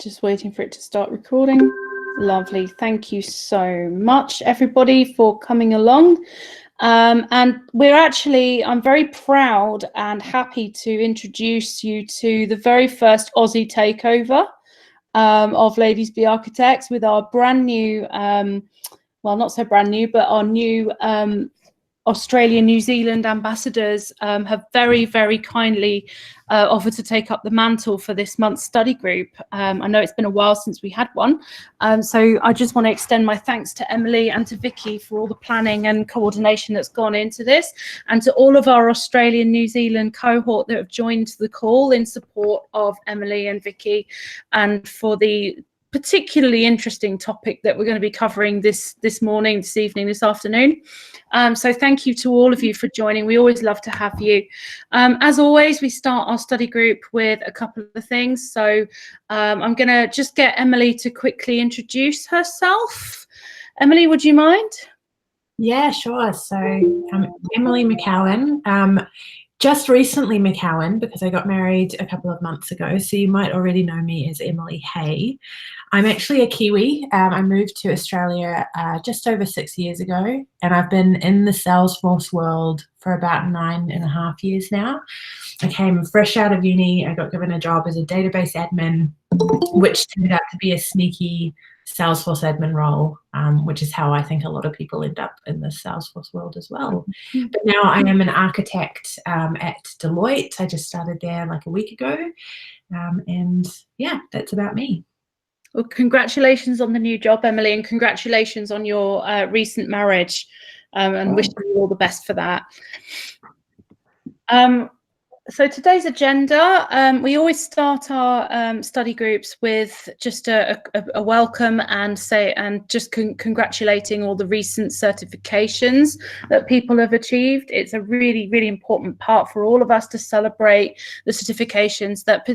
Just waiting for it to start recording. Lovely. Thank you so much, everybody, for coming along. And I'm very proud and happy to introduce you to the very first Aussie takeover of Ladies Be Architects with our brand new, well, not so brand new, but our new Australia, New Zealand ambassadors have very, very kindly offered to take up the mantle for this month's study group. I know it's been a while since we had one, so I just want to extend my thanks to Emily and to Vicky for all the planning and coordination that's gone into this, and to all of our Australian, New Zealand cohort that have joined the call in support of Emily and Vicky, and for the particularly interesting topic that we're going to be covering this morning, this evening, this afternoon. So thank you to all of you for joining. We always love to have you. As always, we start our study group with a couple of things. So I'm going to just get Emily to quickly introduce herself. Emily, would you mind? Yeah, sure. So I'm Emily McCowan. Just recently McCowan, because I got married a couple of months ago, so you might already know me as Emily Hay. I'm actually a Kiwi. I moved to Australia just over 6 years ago, and I've been in the Salesforce world for about 9.5 years now. I came fresh out of uni. I got given a job as a database admin, which turned out to be a sneaky Salesforce admin role, which is how I think a lot of people end up in the Salesforce world as well. But now I am an architect at Deloitte. I just started there like a week ago. And yeah, that's about me. Well, congratulations on the new job, Emily, and congratulations on your recent marriage, and wishing you all the best for that. So today's agenda, we always start our study groups with just a welcome and just congratulating all the recent certifications that people have achieved. It's a really, really important part for all of us to celebrate the certifications that,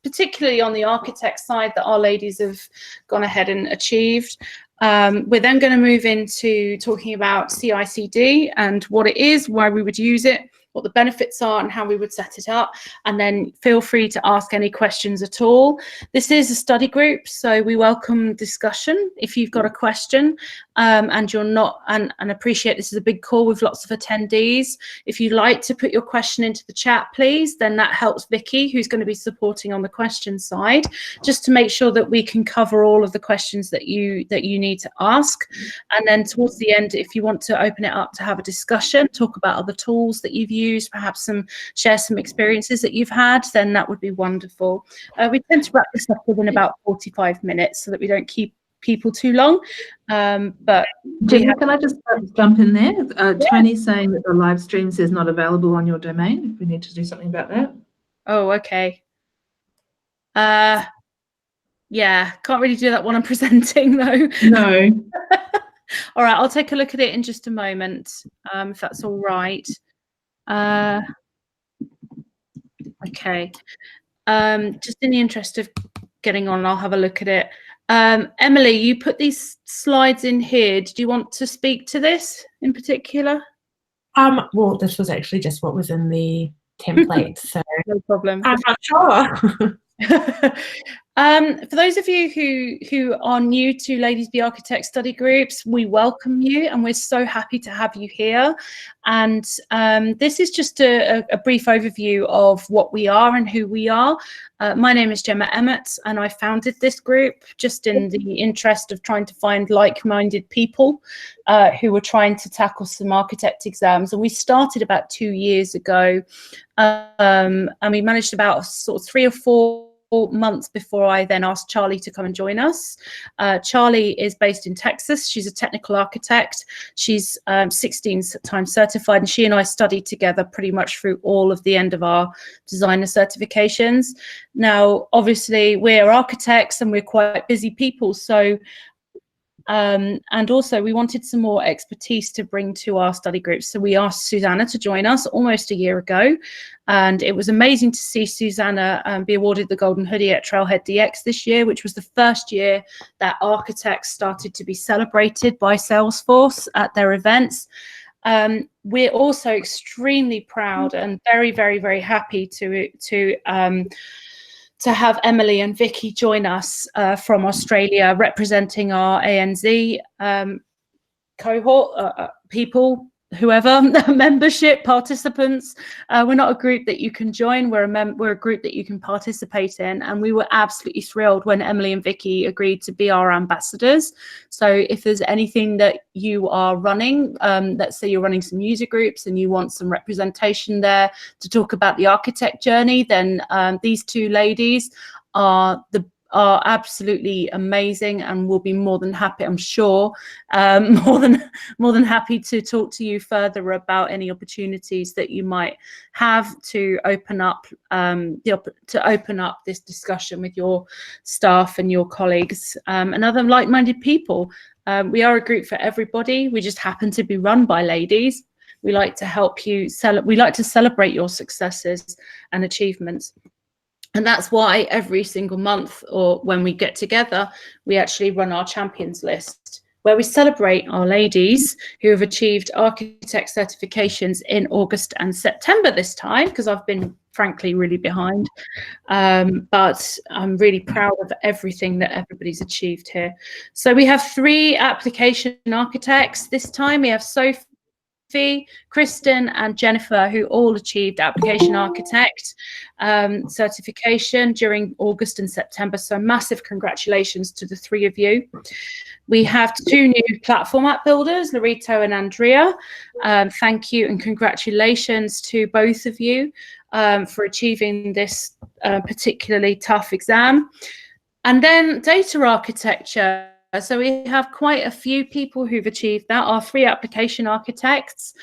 particularly on the architect side, that our ladies have gone ahead and achieved. We're then going to move into talking about CI/CD and what it is, why we would use it, what the benefits are, and how we would set it up. And then feel free to ask any questions at all. This is a study group, so we welcome discussion. If you've got a question and you're not, and appreciate this is a big call with lots of attendees, if you'd like to put your question into the chat, please, then that helps Vicky, who's going to be supporting on the question side, just to make sure that we can cover all of the questions that you need to ask. And then towards the end, if you want to open it up to have a discussion, talk about other tools that you've used, perhaps share some experiences that you've had, then that would be wonderful. We tend to wrap this up within about 45 minutes so that we don't keep people too long. But Gemma, can I just jump in there? Tony's saying that the live stream says not available on your domain. If we need to do something about that. Oh, okay. Yeah, can't really do that when I'm presenting though. No. All right, I'll take a look at it in just a moment, if that's all right. Okay. Just in the interest of getting on, I'll have a look at it. Emily, you put these slides in here. Did you want to speak to this in particular? Well, this was actually just what was in the template, so no problem. I'm not sure. For those of you who are new to Ladies Be Architects study groups, we welcome you and we're so happy to have you here. And this is just a brief overview of what we are and who we are. My name is Gemma Emmett and I founded this group just in the interest of trying to find like-minded people who were trying to tackle some architect exams. And we started about 2 years ago, and we managed about sort of 3 or 4 months before I then asked Charlie to come and join us. Charlie is based in Texas. She's a technical architect. She's 16 times certified, and she and I studied together pretty much through all of the end of our designer certifications. Now, obviously, we're architects and we're quite busy people, so and also we wanted some more expertise to bring to our study groups. So we asked Susanna to join us almost a year ago. And it was amazing to see Susanna be awarded the Golden Hoodie at Trailhead DX this year, which was the first year that architects started to be celebrated by Salesforce at their events. We're also extremely proud and very, very, very happy to to have Emily and Vicky join us from Australia, representing our ANZ cohort, people, whoever, membership, participants. We're not a group that you can join, we're a group that you can participate in, and we were absolutely thrilled when Emily and Vicky agreed to be our ambassadors. So if there's anything that you are running, let's say you're running some user groups and you want some representation there to talk about the architect journey, then these two ladies are absolutely amazing, and will be more than happy, I'm sure, more than happy to talk to you further about any opportunities that you might have to open up this discussion with your staff and your colleagues and other like-minded people. We are a group for everybody. We just happen to be run by ladies. We like to help you we like to celebrate your successes and achievements. And that's why every single month, or when we get together, we actually run our champions list, where we celebrate our ladies who have achieved architect certifications in August and September this time, because I've been frankly really behind. But I'm really proud of everything that everybody's achieved here. So we have 3 application architects this time. We have Sophie, Kristen and Jennifer, who all achieved application architect certification during August and September. So massive congratulations to the 3 of you. We have 2 new platform app builders, Larito and Andrea. Thank you and congratulations to both of you for achieving this particularly tough exam. And then data architecture. So we have quite a few people who've achieved that. Our 3 application architects,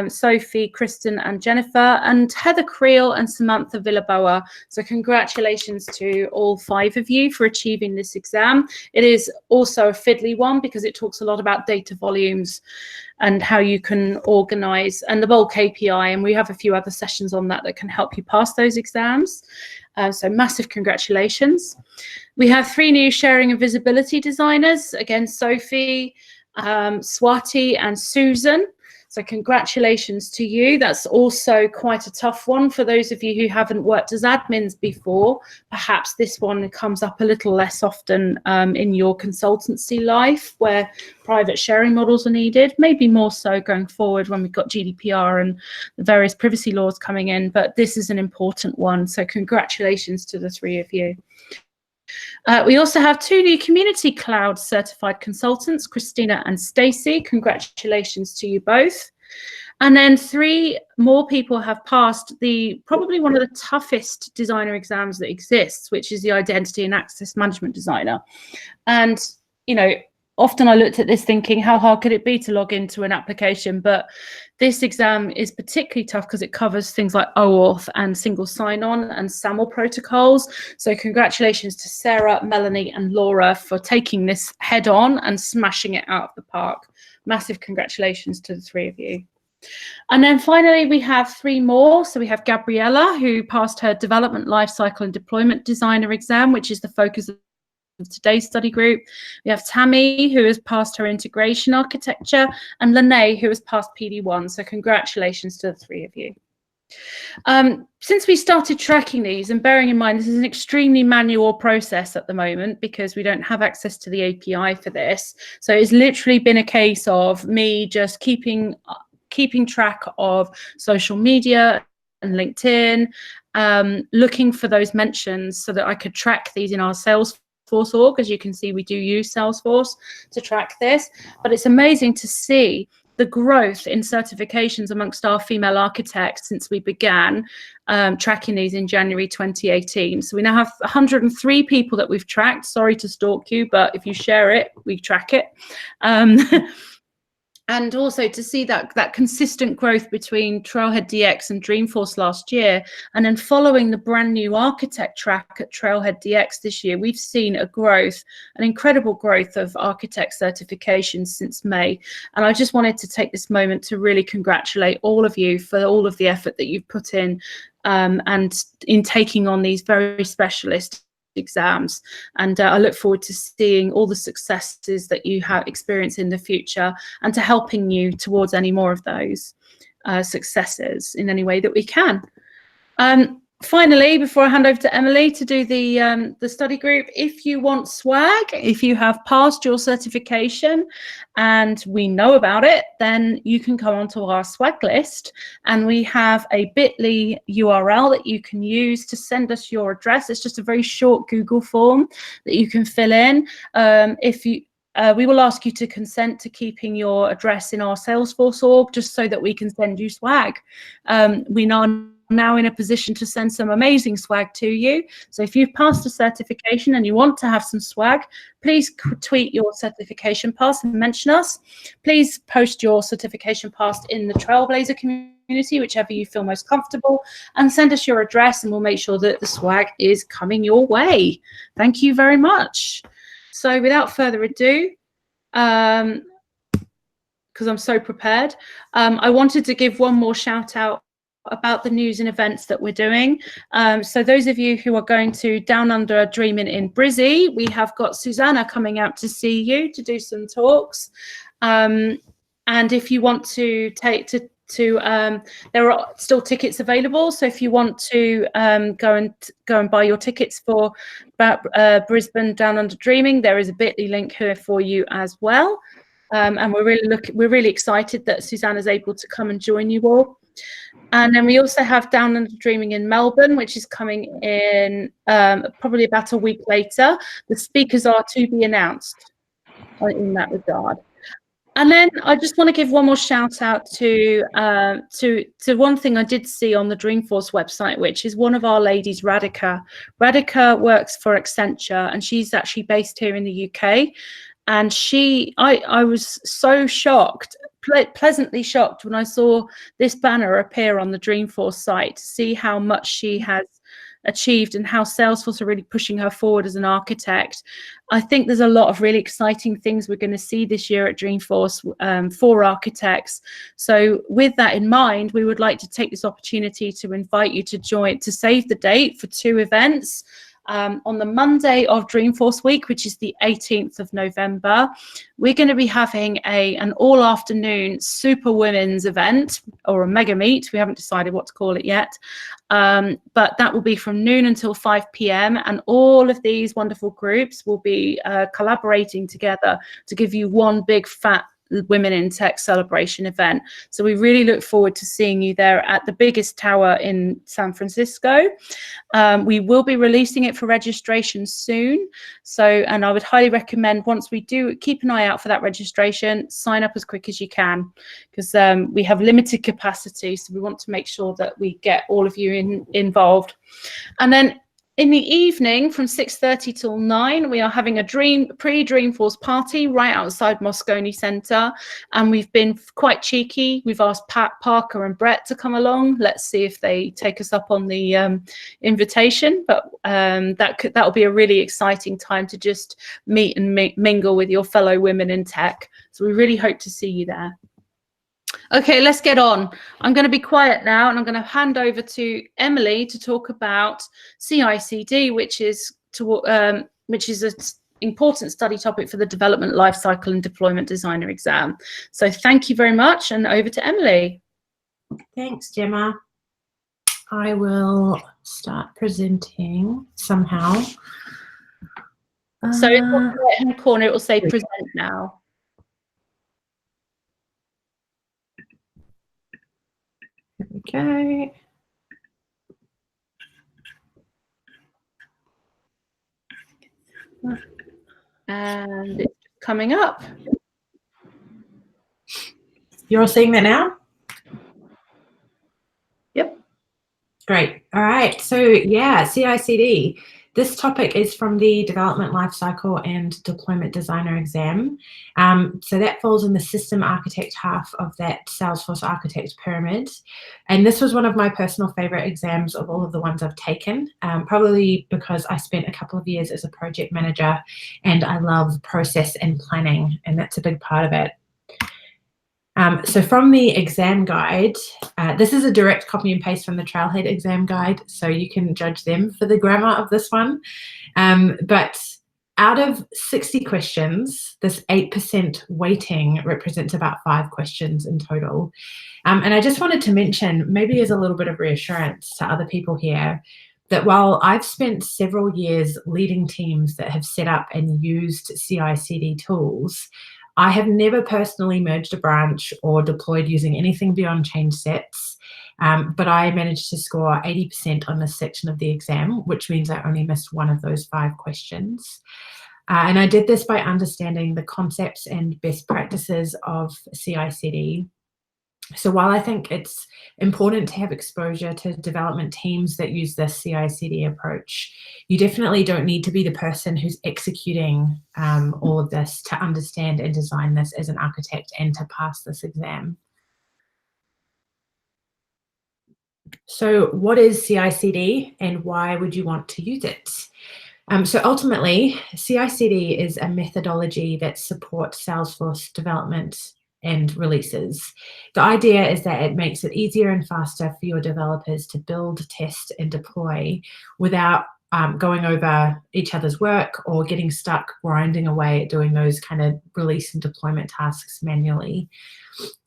Sophie, Kristen and Jennifer, and Heather Creel and Samantha Villaboa. So congratulations to all 5 of you for achieving this exam. It is also a fiddly one because it talks a lot about data volumes and how you can organize, and the bulk API, and we have a few other sessions on that that can help you pass those exams. So massive congratulations. We have 3 new sharing and visibility designers, again, Sophie, Swati and Susan. So congratulations to you. That's also quite a tough one for those of you who haven't worked as admins before. Perhaps this one comes up a little less often in your consultancy life, where private sharing models are needed, maybe more so going forward when we've got GDPR and the various privacy laws coming in, but this is an important one. So congratulations to the 3 of you. We also have 2 new community cloud certified consultants, Christina and Stacey. Congratulations to you both. And then 3 more people have passed probably one of the toughest designer exams that exists, which is the Identity and Access Management Designer. And, you know, often I looked at this thinking, how hard could it be to log into an application? But this exam is particularly tough because it covers things like OAuth and single sign-on and SAML protocols. So congratulations to Sarah, Melanie and Laura for taking this head on and smashing it out of the park. Massive congratulations to the 3 of you. And then finally, we have 3 more. So we have Gabriella, who passed her Development Lifecycle and Deployment Designer exam, which is the focus of today's study group. We have Tammy, who has passed her Integration Architecture, and Lene, who has passed PD1. So congratulations to the 3 of you. Since we started tracking these, and bearing in mind this is an extremely manual process at the moment because we don't have access to the API for this, so it's literally been a case of me just keeping track of social media and LinkedIn, looking for those mentions so that I could track these in our Salesforce org. As you can see, we do use Salesforce to track this, but it's amazing to see the growth in certifications amongst our female architects since we began tracking these in January 2018. So we now have 103 people that we've tracked. Sorry to stalk you, but if you share it, we track it. And also to see that consistent growth between Trailhead DX and Dreamforce last year, and then following the brand new architect track at Trailhead DX this year, we've seen an incredible growth of architect certifications since May. And I just wanted to take this moment to really congratulate all of you for all of the effort that you've put in and in taking on these very specialist exams, and I look forward to seeing all the successes that you have experienced in the future and to helping you towards any more of those successes in any way that we can. finally, before I hand over to Emily to do the study group, if you want swag, if you have passed your certification and we know about it, then you can come onto our swag list, and we have a bit.ly URL that you can use to send us your address. It's just a very short Google form that you can fill in. We will ask you to consent to keeping your address in our Salesforce org, just so that we can send you swag. We know now in a position to send some amazing swag to you. So if you've passed a certification and you want to have some swag, please tweet your certification pass and mention us. Please post your certification pass in the Trailblazer community, whichever you feel most comfortable, and send us your address, and we'll make sure that the swag is coming your way. Thank you very much. So without further ado, because I'm so prepared, I wanted to give one more shout out about the news and events that we're doing. So those of you who are going to Down Under Dreaming in Brisbane, we have got Susanna coming out to see you to do some talks. And if you want to there are still tickets available. So if you want to go and buy your tickets for Brisbane Down Under Dreaming, there is a bit.ly link here for you as well. And we're really excited that Susanna's able to come and join you all. And then we also have Down Under Dreaming in Melbourne, which is coming in probably about a week later. The speakers are to be announced in that regard. And then I just want to give one more shout out to one thing I did see on the Dreamforce website, which is one of our ladies, Radhika. Radhika works for Accenture, and she's actually based here in the UK. And I was so shocked, pleasantly shocked, when I saw this banner appear on the Dreamforce site to see how much she has achieved and how Salesforce are really pushing her forward as an architect. I think there's a lot of really exciting things we're going to see this year at Dreamforce for architects. So with that in mind, we would like to take this opportunity to invite you to join, to save the date for 2 events. On the Monday of Dreamforce week, which is the 18th of November, we're going to be having an all-afternoon super women's event, or a mega meet. We haven't decided what to call it yet, but that will be from noon until 5 p.m. and all of these wonderful groups will be collaborating together to give you one big fat Women in Tech celebration event. So we really look forward to seeing you there at the biggest tower in San Francisco. We will be releasing it for registration soon. And I would highly recommend, once we do, keep an eye out for that registration, sign up as quick as you can, because we have limited capacity. So we want to make sure that we get all of you involved. And then in the evening from 6:30 till 9, we are having a pre-Dreamforce party right outside Moscone Centre, and we've been quite cheeky. We've asked Pat, Parker and Brett to come along. Let's see if they take us up on the invitation, but that'll be a really exciting time to just meet and mingle with your fellow women in tech. So we really hope to see you there. Okay, let's get on. I'm going to be quiet now, and I'm going to hand over to Emily to talk about CI/CD, which is an important study topic for the Development Lifecycle and Deployment Designer exam. So thank you very much, and over to Emily. Thanks, Gemma. I will start presenting somehow. So in the right-hand corner, it will say present now. Okay. And it's coming up. You're all seeing that now? Yep. Great. All right. So yeah, CI/CD. This topic is from the Development Lifecycle and Deployment Designer exam. So that falls in the system architect half of that Salesforce architect pyramid. And this was one of my personal favorite exams of all of the ones I've taken, probably because I spent a couple of years as a project manager and I love process and planning, and that's a big part of it. So from the exam guide, this is a direct copy and paste from the Trailhead exam guide, so you can judge them for the grammar of this one. But Out of 60 questions, this 8% weighting represents about 5 questions in total. And I just wanted to mention, maybe as a little bit of reassurance to other people here, that while I've spent several years leading teams that have set up and used CI/CD tools, I have never personally merged a branch or deployed using anything beyond change sets. But I managed to score 80% on this section of the exam, which means I only missed one of those 5 questions. And I did this by understanding the concepts and best practices of CI/CD. So while I think it's important to have exposure to development teams that use this CI/CD approach, you definitely don't need to be the person who's executing all of this to understand and design this as an architect and to pass this exam. So what is CI/CD and why would you want to use it? So ultimately, CI/CD is a methodology that supports Salesforce development and releases. The idea is that it makes it easier and faster for your developers to build, test, and deploy without going over each other's work or getting stuck grinding away at doing those kind of release and deployment tasks manually.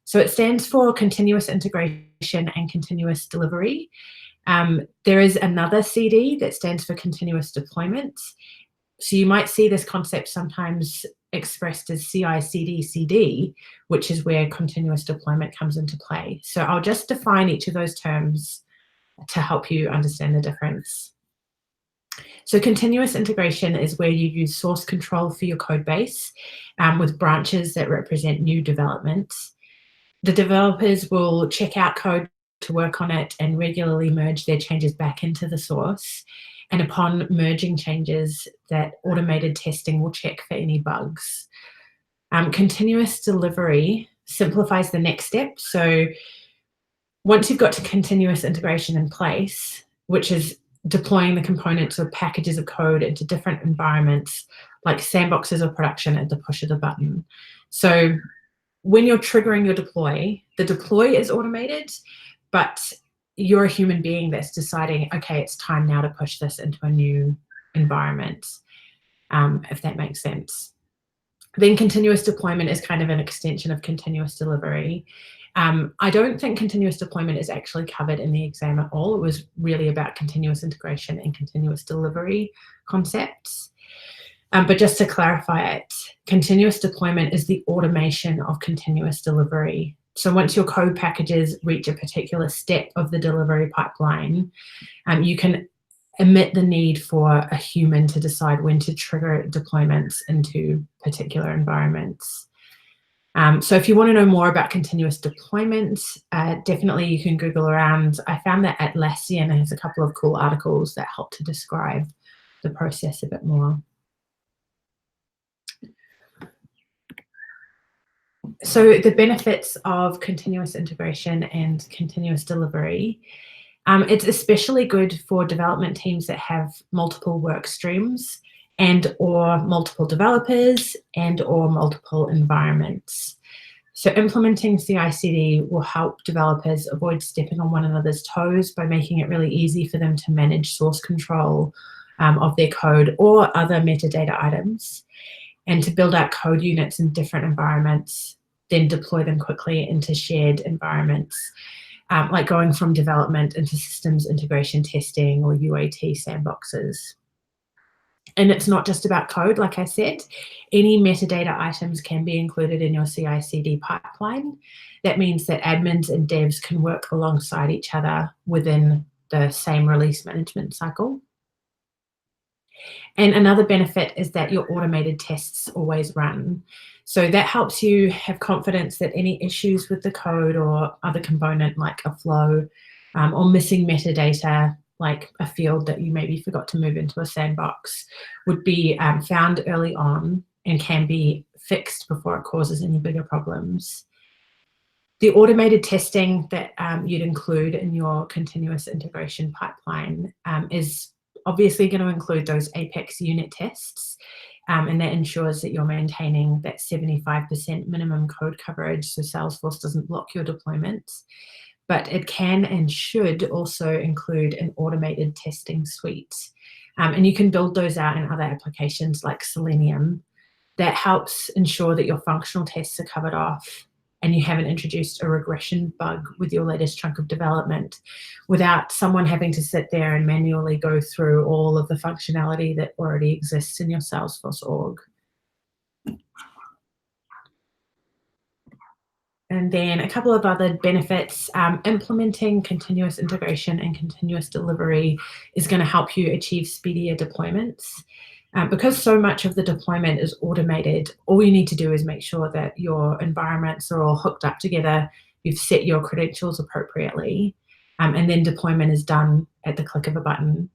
So it stands for continuous integration and continuous delivery. There is another CD that stands for continuous deployment. So you might see this concept sometimes expressed as CI/CD/CD, which is where continuous deployment comes into play. So I'll just define each of those terms to help you understand the difference. So continuous integration is where you use source control for your code base with branches that represent new developments. The developers will check out code to work on it and regularly merge their changes back into the source. And upon merging changes, that automated testing will check for any bugs. Continuous delivery simplifies the next step. So once you've got continuous integration in place, which is deploying the components or packages of code into different environments, like sandboxes or production at the push of the button. So when you're triggering your deploy, the deploy is automated, but you're a human being that's deciding, okay, it's time now to push this into a new environment, if that makes sense. Then continuous deployment is kind of an extension of continuous delivery. I don't think continuous deployment is actually covered in the exam at all. It was really about continuous integration and continuous delivery concepts. But just to clarify it, continuous deployment is the automation of continuous delivery. So once your code packages reach a particular step of the delivery pipeline, you can omit the need for a human to decide when to trigger deployments into particular environments. So if you want to know more about continuous deployment, definitely you can Google around. I found that Atlassian has a couple of cool articles that help to describe the process a bit more. So the benefits of continuous integration and continuous delivery, it's especially good for development teams that have multiple work streams and or multiple developers and or multiple environments. So implementing CI/CD will help developers avoid stepping on one another's toes by making it really easy for them to manage source control of their code or other metadata items, and to build out code units in different environments, then deploy them quickly into shared environments, like going from development into systems integration testing or UAT sandboxes. And it's not just about code, like I said. Any metadata items can be included in your CI/CD pipeline. That means that admins and devs can work alongside each other within the same release management cycle. And another benefit is that your automated tests always run. So that helps you have confidence that any issues with the code or other component like a flow or missing metadata, like a field that you maybe forgot to move into a sandbox, would be found early on and can be fixed before it causes any bigger problems. The automated testing that you'd include in your continuous integration pipeline is obviously going to include those Apex unit tests, and that ensures that you're maintaining that 75% minimum code coverage so Salesforce doesn't block your deployments. But it can and should also include an automated testing suite. And you can build those out in other applications like Selenium. That helps ensure that your functional tests are covered off and you haven't introduced a regression bug with your latest chunk of development without someone having to sit there and manually go through all of the functionality that already exists in your Salesforce org. And then a couple of other benefits. Implementing continuous integration and continuous delivery is going to help you achieve speedier deployments. Because so much of the deployment is automated, all you need to do is make sure that your environments are all hooked up together, you've set your credentials appropriately, and then deployment is done at the click of a button.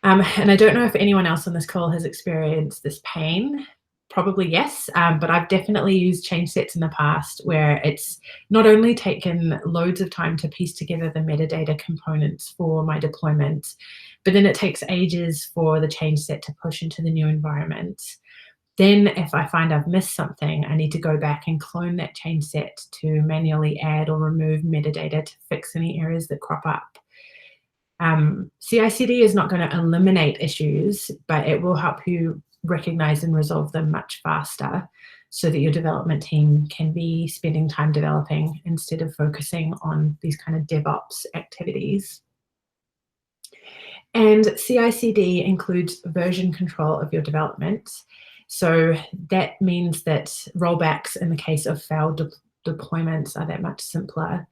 And I don't know if anyone else on this call has experienced this pain. Probably yes, but I've definitely used change sets in the past where it's not only taken loads of time to piece together the metadata components for my deployment, but then it takes ages for the change set to push into the new environment. Then if I find I've missed something, I need to go back and clone that change set to manually add or remove metadata to fix any errors that crop up. CI/CD is not going to eliminate issues, but it will help you recognize and resolve them much faster so that your development team can be spending time developing instead of focusing on these kind of DevOps activities. And CI/CD includes version control of your development. So that means that rollbacks in the case of failed deployments are that much simpler.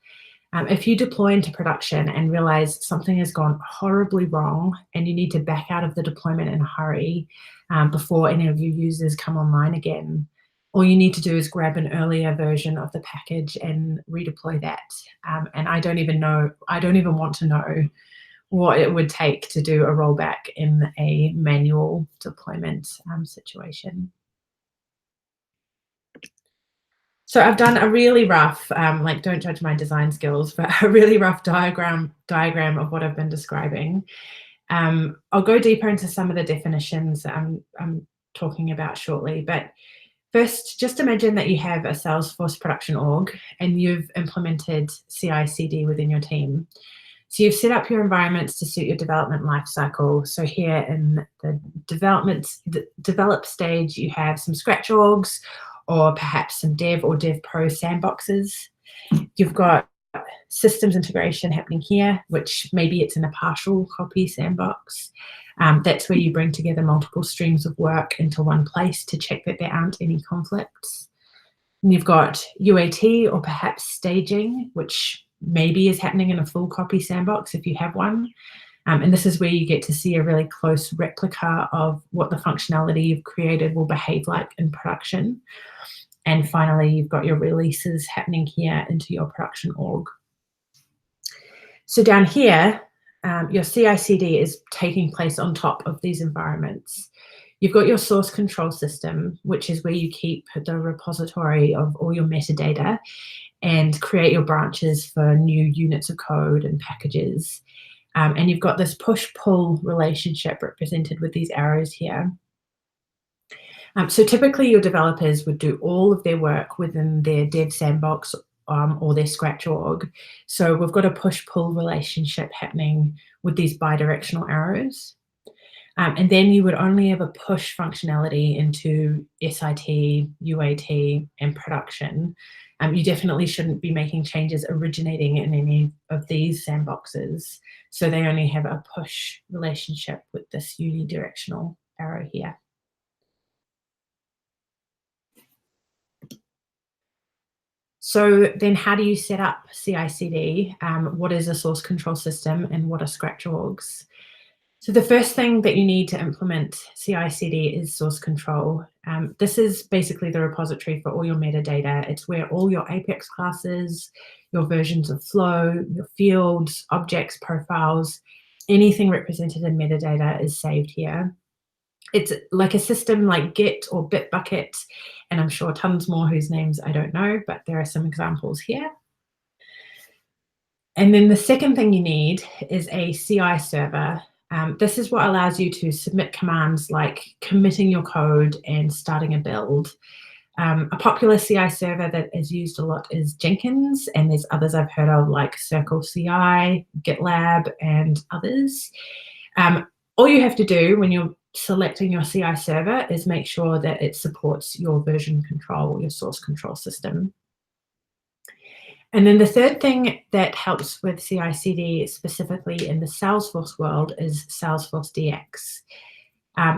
If you deploy into production and realize something has gone horribly wrong and you need to back out of the deployment in a hurry before any of your users come online again, all you need to do is grab an earlier version of the package and redeploy that. And I don't even want to know what it would take to do a rollback in a manual deployment situation. So I've done a really rough, like don't judge my design skills, but a really rough diagram of what I've been describing. I'll go deeper into some of the definitions that I'm talking about shortly, but first, just imagine that you have a Salesforce production org and you've implemented CI/CD within your team. So you've set up your environments to suit your development lifecycle. So here in the develop stage, you have some Scratch orgs, or perhaps some Dev or Dev Pro sandboxes. You've got systems integration happening here, which maybe it's in a partial copy sandbox. That's where you bring together multiple streams of work into one place to check that there aren't any conflicts. And you've got UAT or perhaps staging, which maybe is happening in a full copy sandbox if you have one. And this is where you get to see a really close replica of what the functionality you've created will behave like in production. And finally, you've got your releases happening here into your production org. So down here, your CI/CD is taking place on top of these environments. You've got your source control system, which is where you keep the repository of all your metadata and create your branches for new units of code and packages. And you've got this push-pull relationship represented with these arrows here. So typically your developers would do all of their work within their dev sandbox or their Scratch org. So we've got a push-pull relationship happening with these bidirectional arrows. And then you would only ever push functionality into SIT, UAT, and production. You definitely shouldn't be making changes originating in any of these sandboxes. So they only have a push relationship with this unidirectional arrow here. So then how do you set up CI/CD? What is a source control system and what are Scratch orgs? So the first thing that you need to implement CI/CD is source control. This is basically the repository for all your metadata. It's where all your Apex classes, your versions of Flow, your fields, objects, profiles, anything represented in metadata is saved here. It's like a system like Git or Bitbucket, and I'm sure tons more whose names I don't know, but there are some examples here. And then the second thing you need is a CI server. This is what allows you to submit commands like committing your code and starting a build. A popular CI server that is used a lot is Jenkins, and there's others I've heard of like Circle CI, GitLab, and others. all you have to do when you're selecting your CI server is make sure that it supports your version control, your source control system. And then the third thing that helps with CI/CD, specifically in the Salesforce world, is Salesforce DX.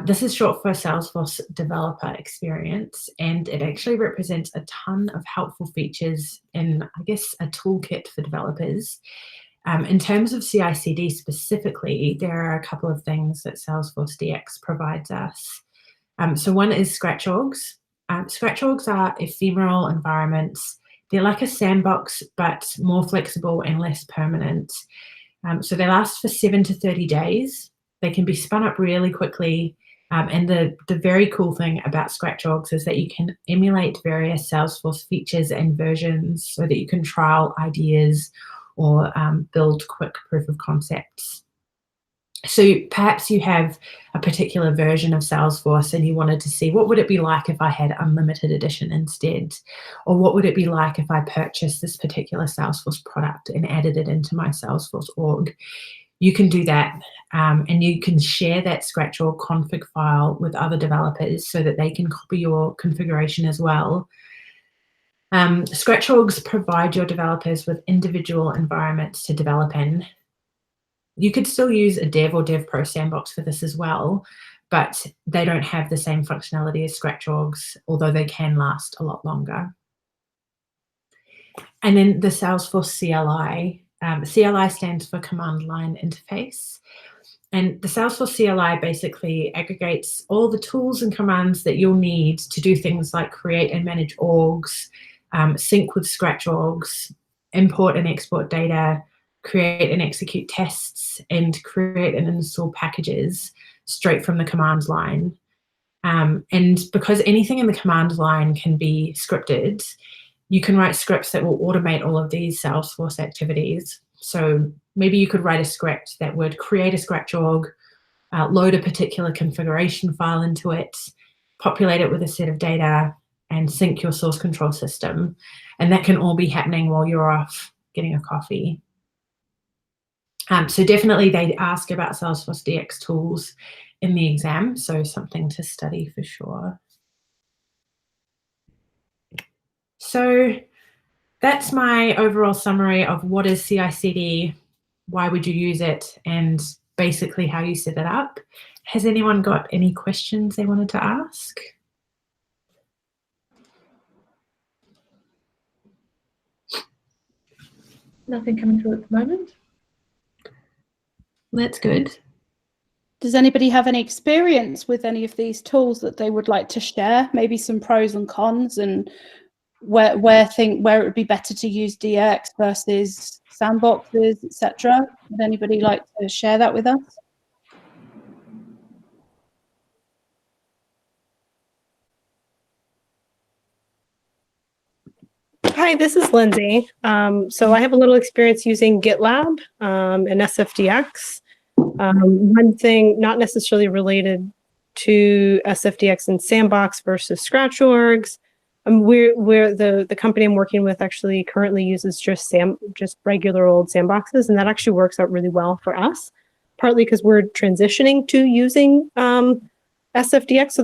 This is short for Salesforce Developer Experience, and it actually represents a ton of helpful features in, I guess, a toolkit for developers. In terms of CI/CD specifically, there are a couple of things that Salesforce DX provides us. So one is scratch orgs. Scratch orgs are ephemeral environments. They're like a sandbox, but more flexible and less permanent. So they last for 7 to 30 days. They can be spun up really quickly. And the very cool thing about scratch orgs is that you can emulate various Salesforce features and versions so that you can trial ideas or build quick proof of concepts. So perhaps you have a particular version of Salesforce and you wanted to see what would it be like if I had unlimited edition instead, or what would it be like if I purchased this particular Salesforce product and added it into my Salesforce org. You can do that, and you can share that scratch org config file with other developers so that they can copy your configuration as well. Scratch orgs provide your developers with individual environments to develop in. You could still use a Dev or Dev Pro sandbox for this as well, but they don't have the same functionality as scratch orgs, although they can last a lot longer. And then the Salesforce CLI. CLI stands for Command Line Interface. And the Salesforce CLI basically aggregates all the tools and commands that you'll need to do things like create and manage orgs, sync with scratch orgs, import and export data, create and execute tests, and create and install packages straight from the command line. And because anything in the command line can be scripted, you can write scripts that will automate all of these Salesforce activities. So maybe you could write a script that would create a scratch org, load a particular configuration file into it, populate it with a set of data, and sync your source control system. And that can all be happening while you're off getting a coffee. So definitely they ask about Salesforce DX tools in the exam, so something to study for sure. So that's my overall summary of what is CI/CD, why would you use it, and basically how you set it up. Has anyone got any questions they wanted to ask? Nothing coming through at the moment. That's good. Does anybody have any experience with any of these tools that they would like to share? Maybe some pros and cons, and where it would be better to use DX versus sandboxes, etc. Would anybody like to share that with us? Hi, this is Lindsay. So I have a little experience using GitLab and SFDX. One thing not necessarily related to SFDX and Sandbox versus Scratch orgs. We're the company I'm working with actually currently uses just regular old sandboxes, and that actually works out really well for us. Partly because we're transitioning to using SFDX, so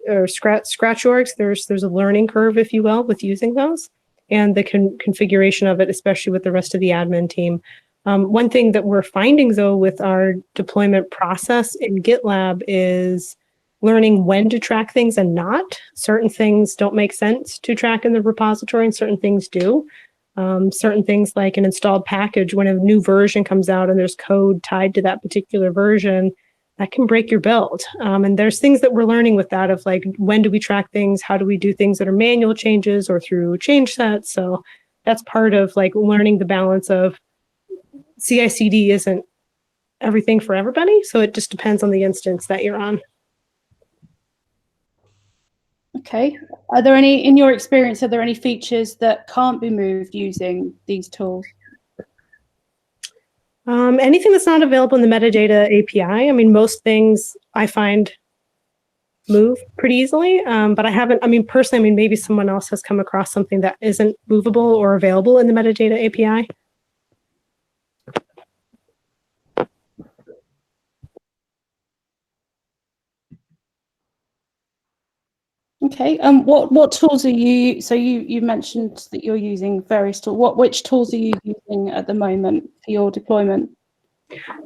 or Scratch orgs. There's a learning curve, if you will, with using those, and the configuration of it, especially with the rest of the admin team. One thing that we're finding, though, with our deployment process in GitLab is learning when to track things and not. Certain things don't make sense to track in the repository, and certain things do. Certain things like an installed package, when a new version comes out and there's code tied to that particular version, that can break your build. And there's things that we're learning with that of like, when do we track things? How do we do things that are manual changes or through change sets? So that's part of like learning the balance of CI/CD isn't everything for everybody. So it just depends on the instance that you're on. Okay. Are there any, in your experience, are there any features that can't be moved using these tools? Anything that's not available in the metadata API. I mean, most things I find move pretty easily, but I haven't, I mean, personally, I mean, maybe someone else has come across something that isn't movable or available in the metadata API. Okay. What tools are you? So you mentioned that you're using various tools. Which tools are you using at the moment for your deployment?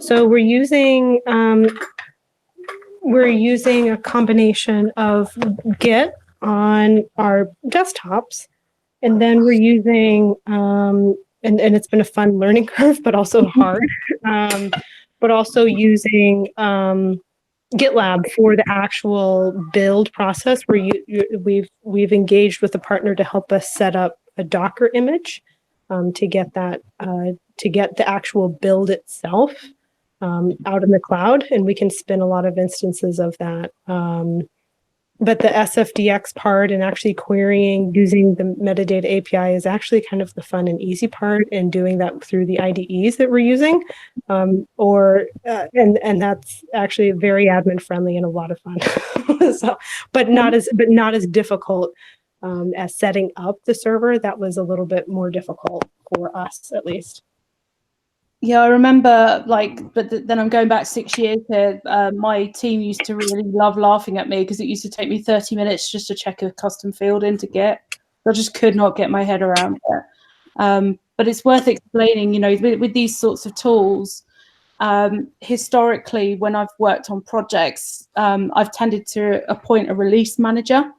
So we're using a combination of Git on our desktops, and then we're using and it's been a fun learning curve, but also hard. But also using GitLab for the actual build process, where we've engaged with a partner to help us set up a Docker image to get the actual build itself out in the cloud, and we can spin a lot of instances of that. But the SFDX part and actually querying using the metadata API is actually kind of the fun and easy part, and doing that through the IDEs that we're using, and that's actually very admin friendly and a lot of fun. But not as difficult as setting up the server. That was a little bit more difficult for us, at least. Yeah, I remember, but then I'm going back 6 years here. My team used to really love laughing at me because it used to take me 30 minutes just to check a custom field in to Git. I just could not get my head around it. But it's worth explaining, with these sorts of tools. Historically, when I've worked on projects, I've tended to appoint a release manager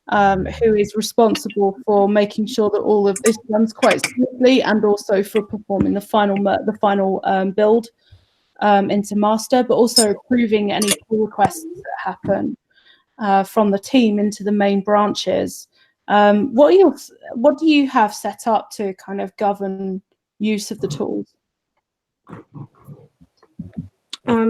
who is responsible for making sure that all of this runs quite smoothly, and also for performing the final build into master, but also approving any pull requests that happen from the team into the main branches. What do you have set up to kind of govern use of the tools?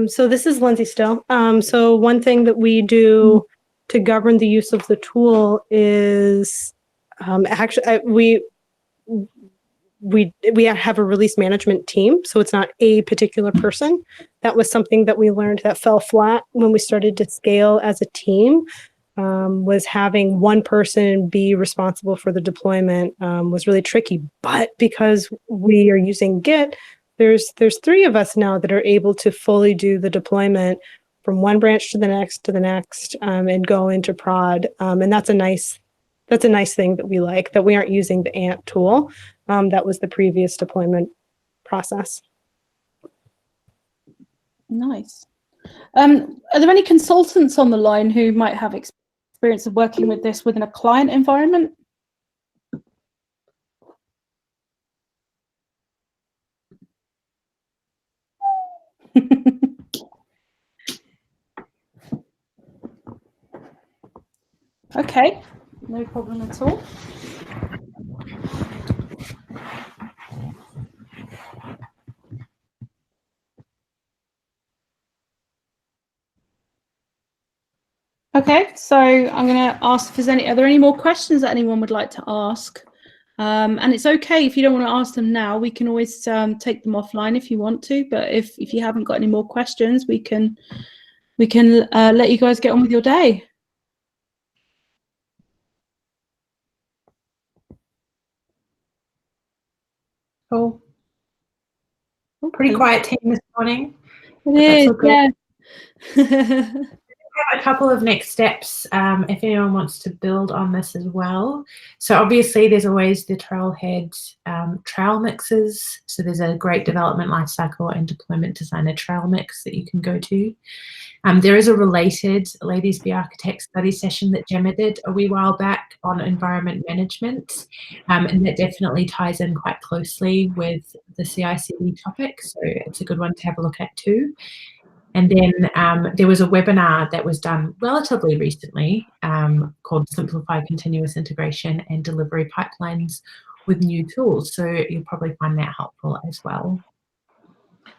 So this is Lindsay still. So one thing that we do to govern the use of the tool is we have a release management team, so it's not a particular person. That was something that we learned that fell flat when we started to scale as a team. Was having one person be responsible for the deployment was really tricky. But because we are using Git, there's 3 of us now that are able to fully do the deployment from one branch to the next and go into prod. And that's a nice thing that we like, that we aren't using the Ant tool. That was the previous deployment process. Nice. Are there any consultants on the line who might have experience of working with this within a client environment? Okay, no problem at all. Okay, so I'm going to ask if are there any more questions that anyone would like to ask? And it's okay if you don't want to ask them now. We can always take them offline if you want to. But if you haven't got any more questions, we can let you guys get on with your day. Cool. Pretty quiet team this morning. It is, yeah. A couple of next steps if anyone wants to build on this as well. So obviously there's always the Trailhead trail mixes. So there's a great development lifecycle and deployment designer trail mix that you can go to. There is a related Ladies Be Architects study session that Gemma did a wee while back on environment management, and that definitely ties in quite closely with the CI/CD topic, so it's a good one to have a look at too. And then there was a webinar that was done relatively recently called Simplify Continuous Integration and Delivery Pipelines with New Tools, so you'll probably find that helpful as well.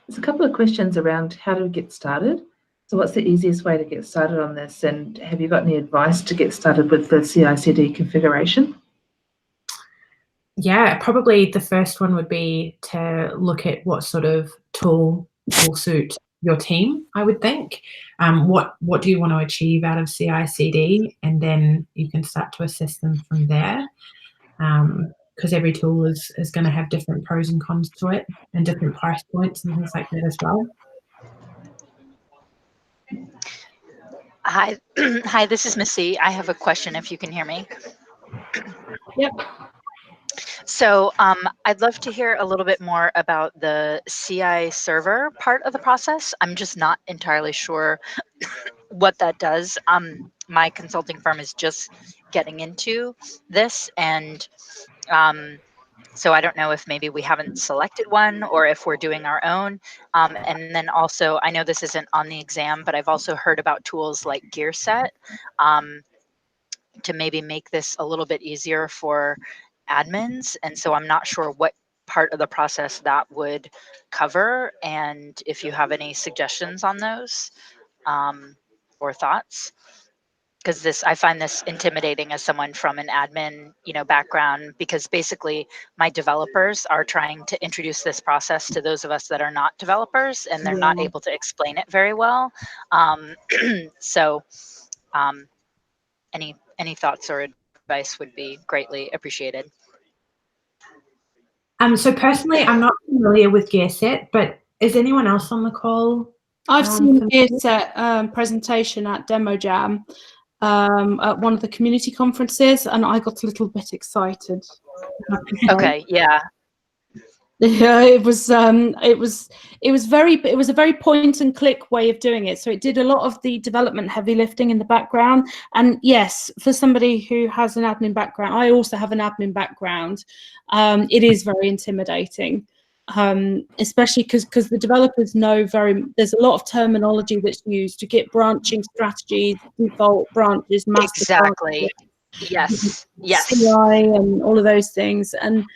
There's a couple of questions around how to get started. So what's the easiest way to get started on this, and have you got any advice to get started with the CI/CD configuration? Yeah, probably the first one would be to look at what sort of tool will suit your team, I would think. What do you want to achieve out of CI/CD, and then you can start to assess them from there, because every tool is going to have different pros and cons to it, and different price points and things like that as well. Hi, hi. This is Missy. I have a question. If you can hear me. Yep. So I'd love to hear a little bit more about the CI server part of the process. I'm just not entirely sure what that does. My consulting firm is just getting into this, and so I don't know if maybe we haven't selected one or if we're doing our own. And then also, I know this isn't on the exam, but I've also heard about tools like GearSet to maybe make this a little bit easier for admins. And so I'm not sure what part of the process that would cover, and if you have any suggestions on those or thoughts. Because I find this intimidating as someone from an admin, background, because basically my developers are trying to introduce this process to those of us that are not developers, and they're not able to explain it very well. So any thoughts or advice would be greatly appreciated. So personally, I'm not familiar with GearSet, but is anyone else on the call? I've seen the GearSet presentation at Demo Jam at one of the community conferences, and I got a little bit excited. Okay, yeah. Yeah, it was a very point and click way of doing it. So it did a lot of the development heavy lifting in the background. And yes, for somebody who has an admin background, I also have an admin background. It is very intimidating, especially because the developers know there's a lot of terminology that's used to get branching strategies, default branches, master exactly. branches, Yes. CI, and all of those things, and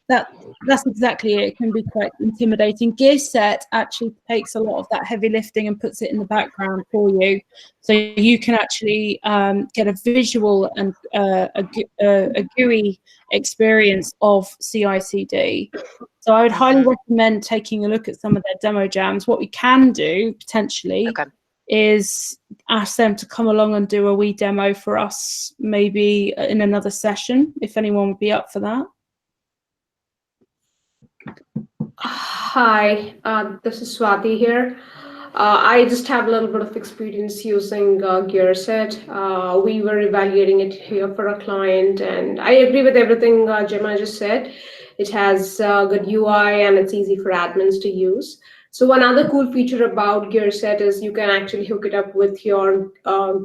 that's exactly it. It can be quite intimidating. GearSet actually takes a lot of that heavy lifting and puts it in the background for you, so you can actually get a visual and a GUI experience of CI/CD. So I would highly recommend taking a look at some of their demo jams. What we can do potentially is ask them to come along and do a wee demo for us, maybe in another session, if anyone would be up for that. Hi, this is Swati here. I just have a little bit of experience using GearSet. We were evaluating it here for a client, and I agree with everything Gemma just said. It has good UI and it's easy for admins to use. So one other cool feature about GearSet is you can actually hook it up with your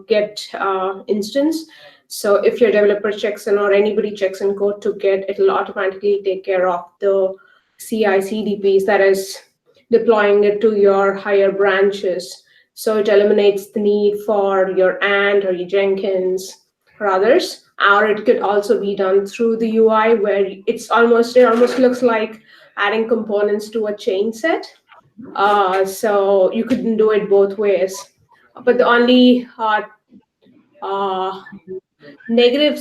Git instance. So if your developer checks in or anybody checks in code to Git, it'll automatically take care of the CI/CD piece, that is deploying it to your higher branches. So it eliminates the need for your Ant or your Jenkins or others. Or it could also be done through the UI, where it almost looks like adding components to a chain set. So you could do it both ways. But the only negative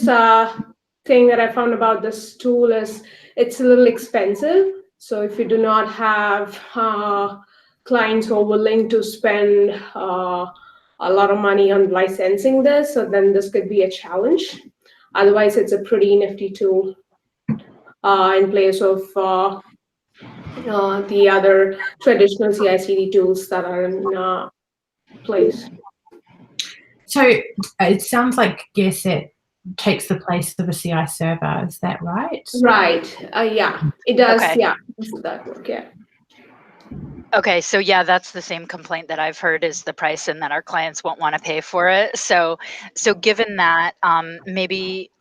thing that I found about this tool is it's a little expensive. So if you do not have clients who are willing to spend a lot of money on licensing this, so then this could be a challenge. Otherwise, it's a pretty nifty tool in place of the other traditional CI/CD tools that are in place. So it sounds like GearSet takes the place of a CI server. Is that right? Right. Yeah, it does. Okay. Yeah, that work. Yeah. Okay, so yeah, that's the same complaint that I've heard is the price, and that our clients won't want to pay for it. So given that, maybe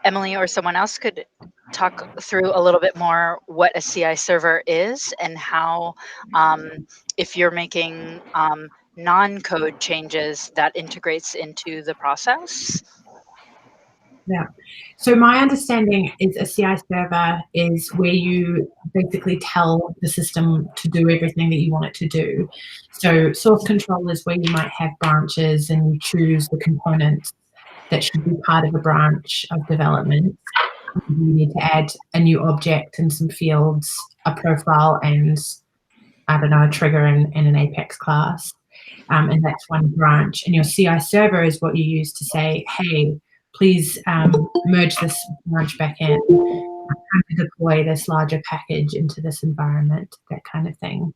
Emily or someone else could talk through a little bit more what a CI server is, and how, if you're making non-code changes, that integrates into the process. Yeah. So my understanding is a CI server is where you basically tell the system to do everything that you want it to do. So source control is where you might have branches and you choose the components that should be part of a branch of development. You need to add a new object and some fields, a profile, and I don't know, a trigger and an Apex class. And that's one branch. And your CI server is what you use to say, hey, please merge this branch back in, to deploy this larger package into this environment, that kind of thing.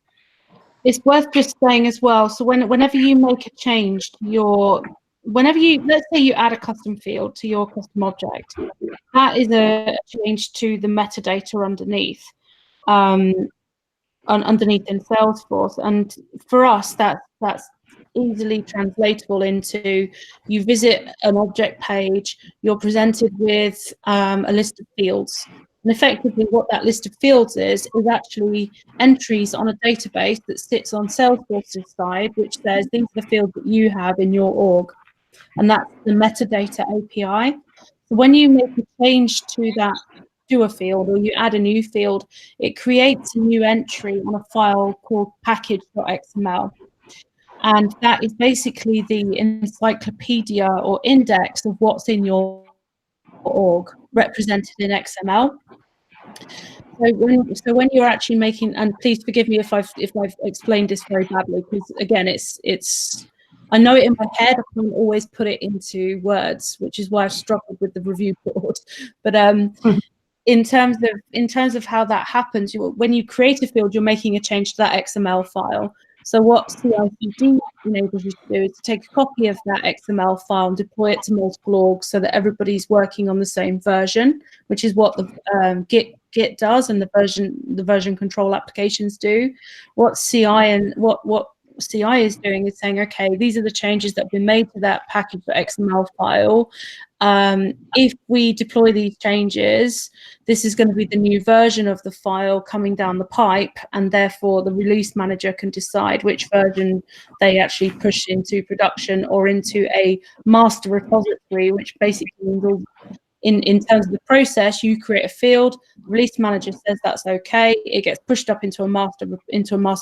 It's worth just saying as well. So whenever you make a change to let's say you add a custom field to your custom object, that is a change to the metadata underneath, underneath in Salesforce. And for us, that's easily translatable into, you visit an object page, you're presented with a list of fields. And effectively what that list of fields is actually entries on a database that sits on Salesforce's side, which says these are the fields that you have in your org. And that's the metadata API. So when you make a change to that, to a field, or you add a new field, it creates a new entry on a file called package.xml. And that is basically the encyclopedia or index of what's in your org, represented in XML. So when you're actually making, and please forgive me if I've explained this very badly, because again, it's I know it in my head, I can't always put it into words, which is why I've struggled with the review board. But in terms of how that happens, when you create a field, you're making a change to that XML file. So what CI/CD enables you to do is to take a copy of that XML file and deploy it to multiple orgs so that everybody's working on the same version, which is what the Git does and the version control applications do. What CI is doing is saying, okay, these are the changes that have been made to that package.xml file. If we deploy these changes, this is going to be the new version of the file coming down the pipe, and therefore the release manager can decide which version they actually push into production or into a master repository, which basically means in terms of the process, you create a field, the release manager says that's okay, it gets pushed up into a master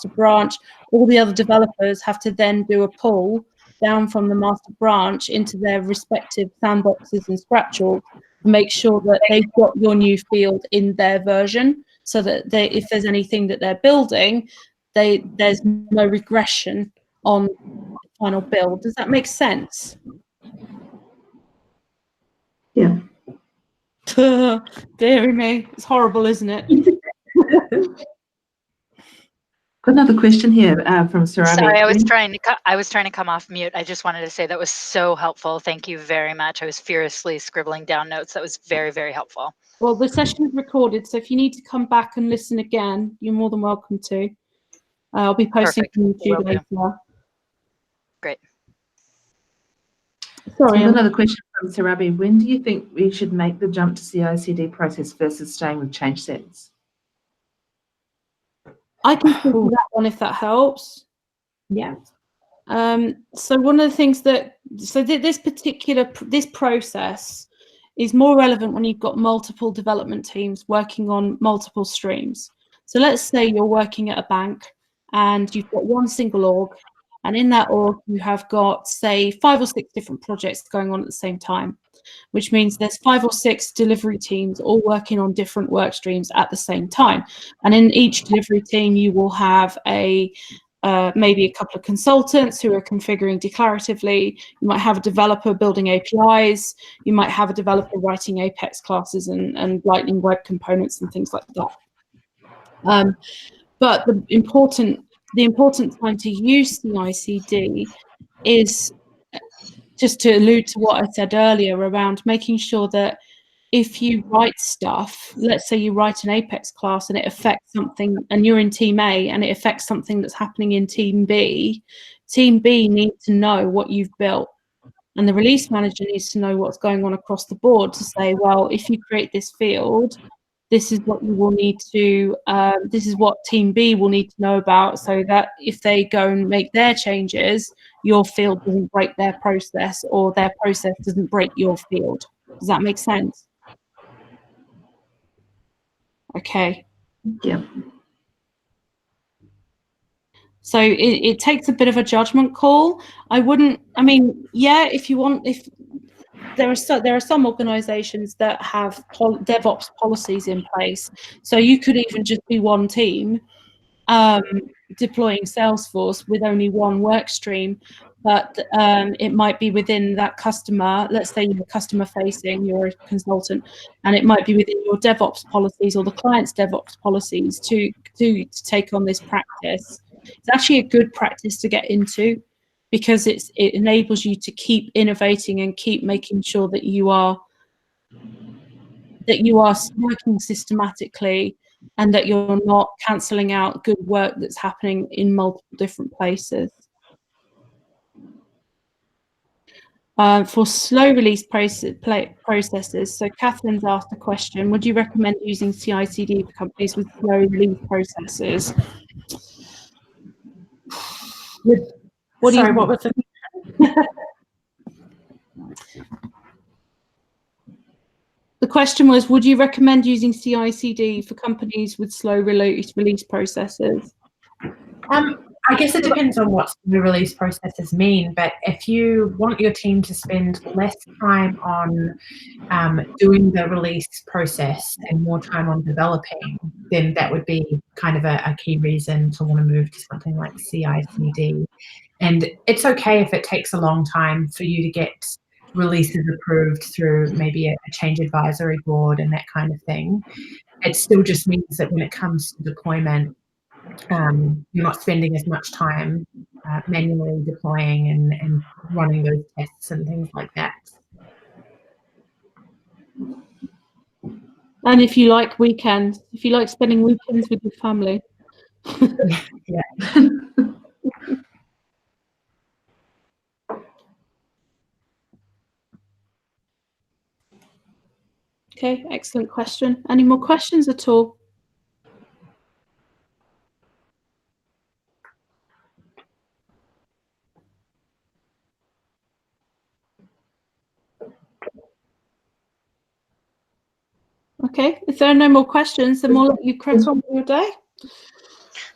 branch. All the other developers have to then do a pull down from the master branch into their respective sandboxes and scratchals to make sure that they've got your new field in their version, so that if there's anything that they're building, there's no regression on the final build. Does that make sense? Yeah. Dear me, it's horrible, isn't it? Got another question here from Sarabi. Sorry, I was trying to come off mute. I just wanted to say that was so helpful. Thank you very much. I was furiously scribbling down notes. That was very, very helpful. Well, the session is recorded, so if you need to come back and listen again, you're more than welcome to. I'll be posting on YouTube later. Great. Sorry. Another question from Sarabi. When do you think we should make the jump to CI/CD process versus staying with change sets? I can think of that one if that helps. Yeah. So one of the things this process is more relevant when you've got multiple development teams working on multiple streams. So let's say you're working at a bank and you've got one single org, and in that org you have got, say, 5 or 6 different projects going on at the same time, which means there's 5 or 6 delivery teams all working on different work streams at the same time. And in each delivery team, you will have maybe a couple of consultants who are configuring declaratively. You might have a developer building APIs. You might have a developer writing Apex classes and Lightning Web Components and things like that. But the important time to use CI/CD is, just to allude to what I said earlier around making sure that if you write stuff, let's say you write an Apex class and it affects something, and you're in Team A and it affects something that's happening in Team B needs to know what you've built. And the release manager needs to know what's going on across the board to say, well, if you create this field, this is what you will need to, this is what Team B will need to know about, so that if they go and make their changes, your field doesn't break their process, or their process doesn't break your field. Does that make sense? Okay. Yeah. So it takes a bit of a judgment call. If there are some organizations that have DevOps policies in place. So you could even just be one team deploying Salesforce with only one work stream, but it might be within that customer. Let's say you're customer facing, you're a consultant, and it might be within your DevOps policies or the client's DevOps policies to take on this practice. It's actually a good practice to get into, because it enables you to keep innovating and keep making sure that you are working systematically, and that you're not cancelling out good work that's happening in multiple different places. For slow release processes, so Catherine's asked a question: would you recommend using CI/CD for companies with slow release processes? What was the The question was, would you recommend using CI/CD for companies with slow release processes? I guess it depends on what the release processes mean, but if you want your team to spend less time on doing the release process and more time on developing, then that would be kind of a key reason to want to move to something like CI/CD. And it's okay if it takes a long time for you to get releases approved through maybe a change advisory board and that kind of thing. It still just means that when it comes to deployment, you're not spending as much time manually deploying and running those tests and things like that. And if you like weekends, if you like spending weekends with your family. Yeah. Okay, excellent question. Any more questions at all? Okay, if there are no more questions, then we'll let you crack on with your day.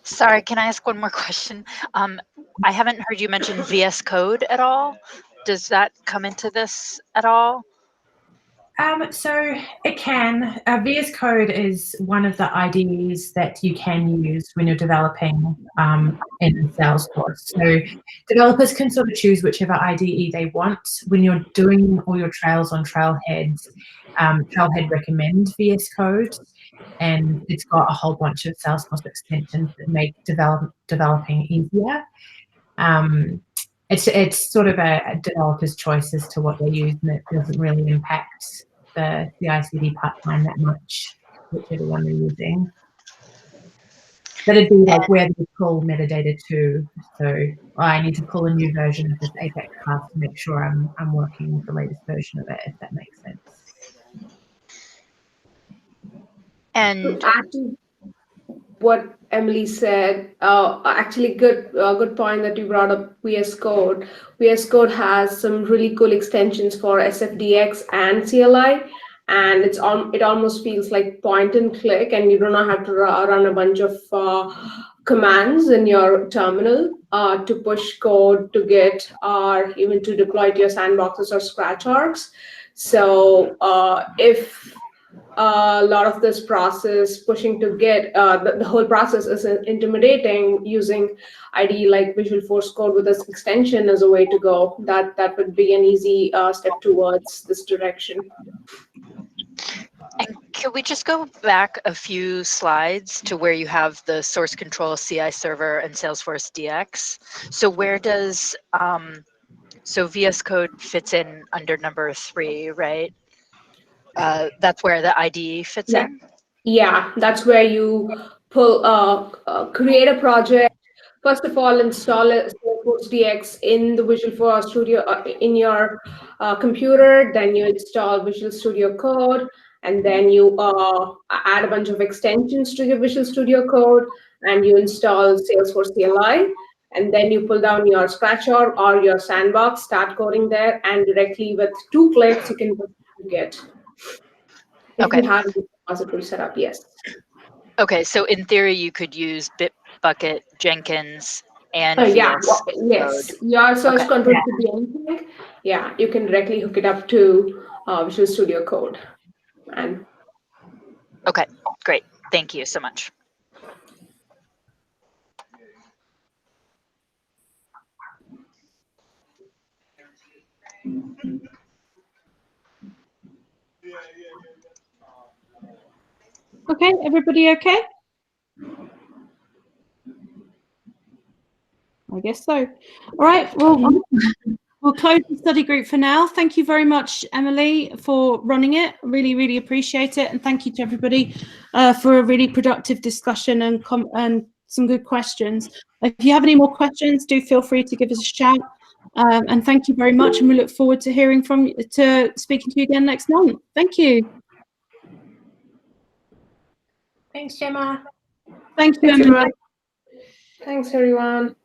Sorry, can I ask one more question? I haven't heard you mention VS Code at all. Does that come into this at all? So it can. VS Code is one of the IDEs that you can use when you're developing in Salesforce. So developers can sort of choose whichever IDE they want. When you're doing all your trails on Trailhead, Trailhead recommend VS Code, and it's got a whole bunch of Salesforce extensions that make developing easier. It's sort of a developer's choice as to what they use, and it doesn't really impact the CI/CD pipeline that much, whichever one they're using. But it'd be like where they pull metadata to. So I need to pull a new version of this Apex class to make sure I'm working with the latest version of it, if that makes sense. And Actually, what Emily said, actually good point that you brought up VS Code. VS Code has some really cool extensions for SFDX and CLI, and it almost feels like point and click, and you do not have to run a bunch of commands in your terminal to push code to Git or even to deploy to your sandboxes or scratch arcs. So if a lot of this process pushing to Git, the whole process is intimidating, using IDE like Visualforce Code with this extension as a way to go. That would be an easy step towards this direction. And can we just go back a few slides to where you have the source control CI server and Salesforce DX? So where does, so VS Code fits in under number 3, right? That's where the IDE fits in? Yeah, that's where you create a project. First of all, install Salesforce DX in the Visual Studio in your computer. Then you install Visual Studio Code, and then you add a bunch of extensions to your Visual Studio Code, and you install Salesforce CLI. And then you pull down your scratch or your sandbox, start coding there, and directly with 2 clicks, you can get. If you have the repository set up, yes. Okay, so in theory, you could use Bitbucket, Jenkins, and yes. Code. Your source control could be anything. Yeah, you can directly hook it up to Visual Studio Code. And okay, great. Thank you so much. Okay, everybody okay? guess so. All right, well, we'll close the study group for now. Thank you very much, Emily, for running it. Really, really appreciate it. And thank you to everybody for a really productive discussion and some good questions. If you have any more questions, do feel free to give us a shout. And thank you very much. And we look forward to speaking to you again next month. Thank you. Thanks, Gemma. Thank you, Thanks, Emily. everyone. Thanks, everyone.